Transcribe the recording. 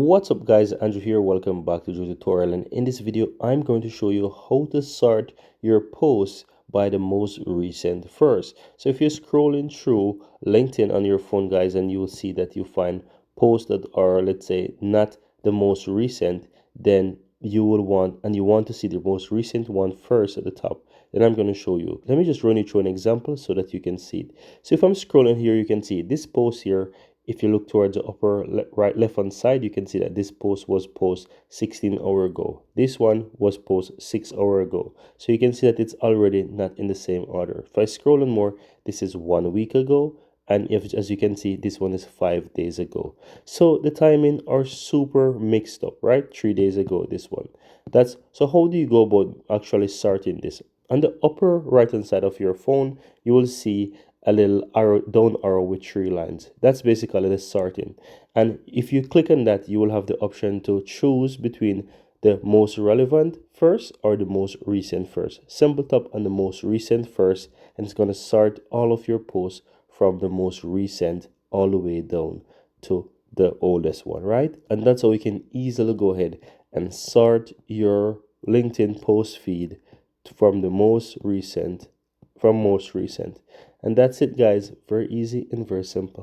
What's up guys, Andrew here. Welcome back to the tutorial, and in this video I'm going to show you how to sort your posts by the most recent first. So if you're scrolling through LinkedIn on your phone guys, and you will see that you find posts that are, let's say, not the most recent, then you will want to see the most recent one first at the top. Then I'm going to show you. Let me just run you through an example so that you can see it. So if I'm scrolling here, you can see this post here. If you look towards the upper left hand side, you can see that this post was posted 16 hours ago. This one was posted 6 hours ago. So you can see that it's already not in the same order. If I scroll on more, this is 1 week ago. And if, as you can see, this one is 5 days ago. So the timing are super mixed up, right? 3 days ago, this one. So how do you go about actually sorting this? On the upper right hand side of your phone, you will see a little arrow, down arrow with 3 lines. That's basically the sorting. And if you click on that, you will have the option to choose between the most relevant first or the most recent first. Simple tap on the most recent first, and it's going to sort all of your posts from the most recent all the way down to the oldest one, right? And that's how you can easily go ahead and sort your LinkedIn post feed from the most recent, and that's it guys. Very easy and very simple.